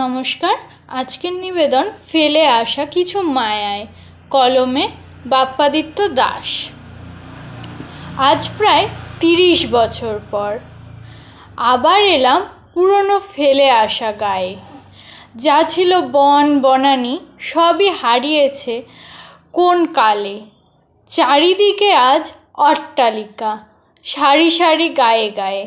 নমস্কার। আজকের নিবেদন ফেলে আসা কিছু মায়ায়, কলমে বাপ্পাদিত্য দাস। আজ প্রায় 30 বছর পর আবার এলাম পুরনো ফেলে আসা গায়ে। যা ছিল বন বনানি সবই হারিয়েছে কোন কালে। চারিদিকে আজ অট্টালিকা, সারি সারি গায়ে গায়ে।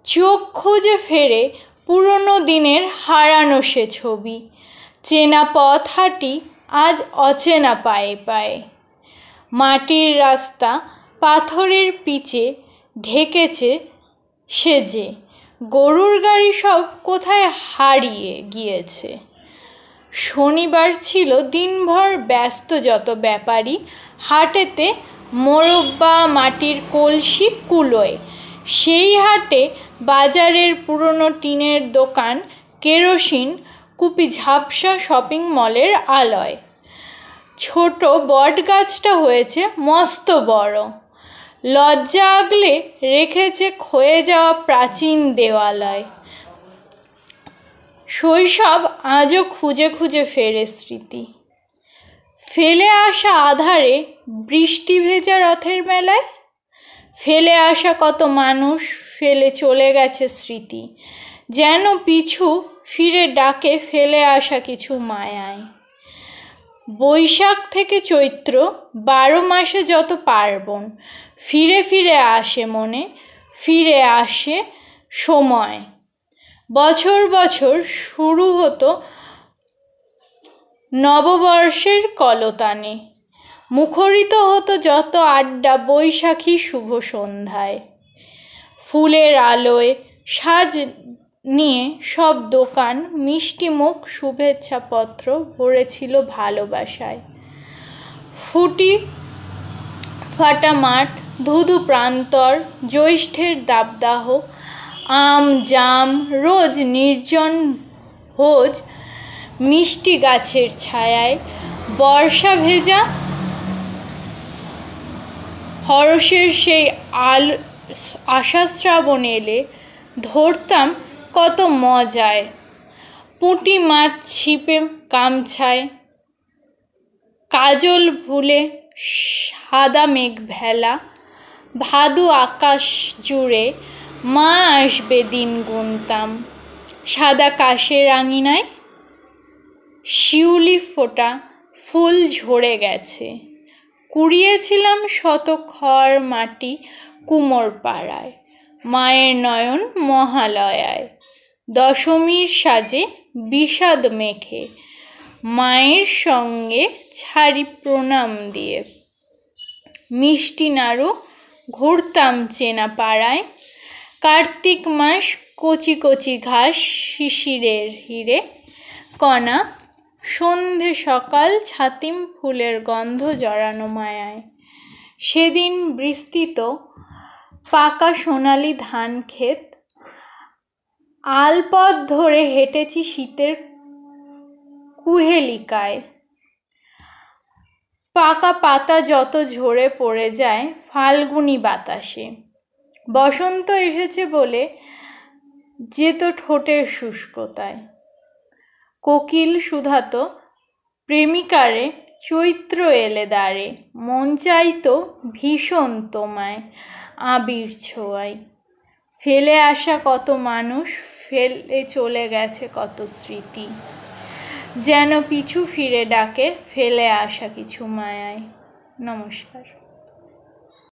চোখ খুঁজে ফেরে পুরনো দিনের হারানো সে ছবি। চেনা পথ হাঁটি আজ অচেনা পায়ে পায়ে। মাটির রাস্তা পাথরের পিচে ঢেকেছে সেজে। গরুর গাড়ি সব কোথায় হারিয়ে গিয়েছে। শনিবার ছিল দিনভর ব্যস্ত যত ব্যাপারী। হাটেতে মোরব্বা, মাটির কলসি, কুলোয়। সেই হাটে বাজারের পুরনো টিনের দোকান, কেরোসিন কুপি, ঝাপসা শপিং মলের আলোয়। ছোট বট গাছটা হয়েছে মস্ত বড়। লজ্জা আগলে রেখেছে ক্ষয়ে যাওয়া প্রাচীন দেওয়ালয়। শৈশব আজও খুঁজে খুঁজে ফেরে স্মৃতি। ফেলে আসা আধারে বৃষ্টি ভেজা রথের মেলায়। ফেলে আসা কত মানুষ, ফেলে চলে গেছে স্মৃতি। যেন পিছু ফিরে ডাকে ফেলে আসা কিছু মায়ায়। বৈশাখ থেকে চৈত্র 12 মাসে যত পার্বণ, ফিরে ফিরে আসে মনে, ফিরে আসে সময়। বছর বছর শুরু হতো নববর্ষের কলতানে। মুখরিত হতো যত আড্ডা বৈশাখী শুভ সন্ধ্যায়। ফুলের আলোয় সাজ নিয়ে সব দোকান, মিষ্টি মুখ, শুভেচ্ছা পত্র ভরেছিল ভালোবাসায়। ফুটি ফাটা মাঠ, ধুধু প্রান্তর, জ্যৈষ্ঠের দাবদাহ, আম জাম, রোজ নির্জন ভোজ, মিষ্টি গাছের ছায়ায়। বর্ষা ভেজা হরষের সেই আষাঢ় শ্রাবণ এলে ধরতাম কত মজায়। পুঁটি মাছ ছিপে গামছায়, কাজল ভুলে সাদা মেঘ ভেলা। ভাদু আকাশ জুড়ে মা আসবে দিন গুনতাম। সাদা কাশের আঙিনায় শিউলি ফোটা ফুল ঝরে গেছে। কুড়িয়েছিলাম শত খড় মাটি কুমোর পাড়ায়। মায়ের নয়ন মহালয়ায়, দশমীর সাজে বিষাদ মেখে। মায়ের সঙ্গে ছাড়ি প্রণাম দিয়ে। মিষ্টি নাড়ু ঘুরতাম চেনা পাড়ায়। কার্তিক মাস, কচি কচি ঘাস, শিশিরের হিরে কণা। সন্ধে সকাল, ছাতিম ফুলের গন্ধ জড়ানো মায়ায়। সেদিন বিস্তৃত পাকা সোনালি ধান ক্ষেত। আলপথ ধরে হেঁটেছি শীতের কুহেলিকায়। পাকা পাতা যত ঝরে পড়ে যায় ফাল্গুনি বাতাসে। বসন্ত এসেছে বলে যেত ঠোঁটের শুষ্কতায়। কোকিল শুধাত প্রেমিকারে চৈত্র এলে দ্বারে। মন চাইতো ভীষণ তোমায় আবির ছোঁয়ায়। ফেলে আসা কত মানুষ, ফেলে চলে গেছে কত স্মৃতি। যেন পিছু ফিরে ডাকে ফেলে আসা কিছু মায়ায়। নমস্কার।